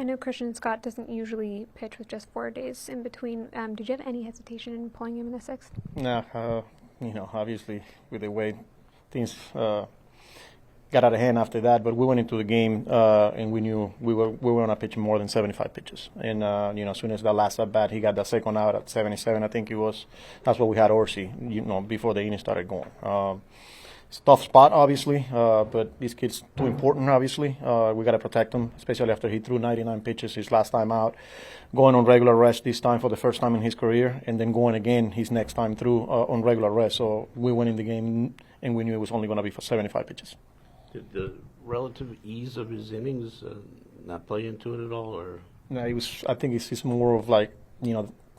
I know Christian Scott doesn't usually pitch with just 4 days in between. Did you have any hesitation in pulling him in the sixth? No, obviously with the way things got out of hand after that, but we went into the game and we knew we were going to pitch more than 75 pitches. And as soon as that last at bat, he got the second out at 77, I think it was. That's what we had Orsi, before the inning started going. It's a tough spot, obviously, but this kid's too important, obviously. We got to protect him, especially after he threw 99 pitches his last time out, going on regular rest this time for the first time in his career, and then going again his next time through on regular rest. So we went in the game, and we knew it was only going to be for 75 pitches. Did the relative ease of his innings not play into it at all, or? No, I think it's more of like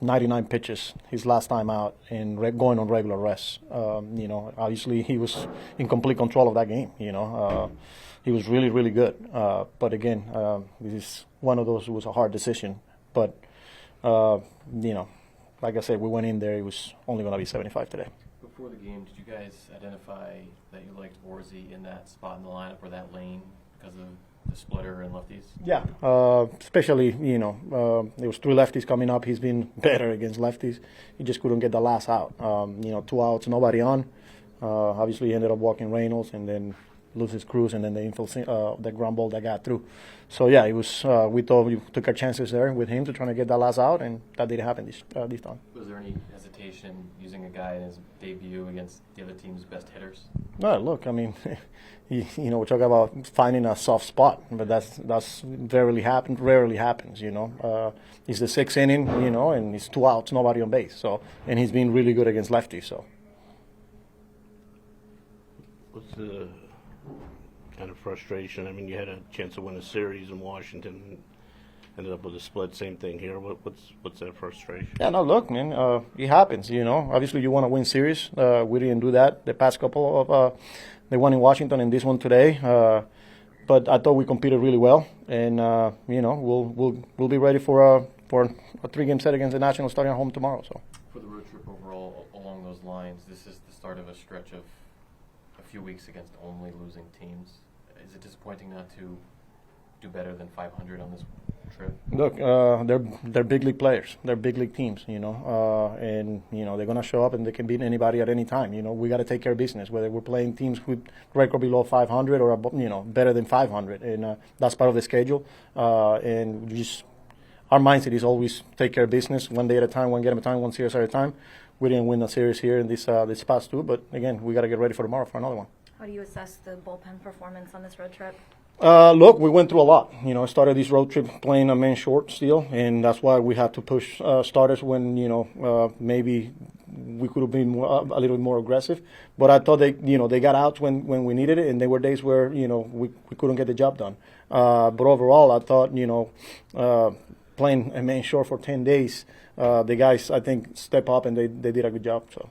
99 pitches his last time out and going on regular rest. Obviously he was in complete control of that game. He was really, really good. But again, this is one of those. It was a hard decision. But like I said, we went in there. It was only going to be 75 today. Before the game, did you guys identify that you liked Orsi in that spot in the lineup or that lane because of the splitter and lefties? Yeah, especially, there was 3 lefties coming up. He's been better against lefties. He just couldn't get the last out. 2 outs, nobody on. Obviously, he ended up walking Reynolds and then loses Cruz and then the ground ball that got through. So, yeah, it was. We thought we took our chances there with him to try to get that last out, and that didn't happen this time. Was there any hesitation using a guy in his debut against the other team's best hitters? No, look, I mean, we talk about finding a soft spot, but that's rarely happens. It's the 6th inning, and it's 2 outs, nobody on base. So, and he's been really good against lefties. So, what's the kind of frustration? I mean, you had a chance to win a series in Washington. Ended up with a split. Same thing here. What's that frustration? Yeah, no, look, man, it happens. Obviously you want to win series. We didn't do that the past couple of the one in Washington and this one today. But I thought we competed really well, and we'll be ready for a 3-game set against the Nationals starting at home tomorrow. So for the road trip overall, along those lines, this is the start of a stretch of a few weeks against only losing teams. Is it disappointing not to do better than 500 on this trip? Look, they're big league players. They're big league teams, and they're gonna show up and they can beat anybody at any time. We got to take care of business, whether we're playing teams with record below 500 or better than 500, and that's part of the schedule. And our mindset is always take care of business, one day at a time, one game at a time, one series at a time. We didn't win a series here in this past 2, but again, we got to get ready for tomorrow for another one. How do you assess the bullpen performance on this road trip? Look, we went through a lot. I started this road trip playing a man short still, and that's why we had to push starters when, maybe we could have been a little bit more aggressive. But I thought they got out when we needed it, and there were days where, we couldn't get the job done. But overall, I thought, playing a man short for 10 days, the guys, I think, step up and they did a good job. So.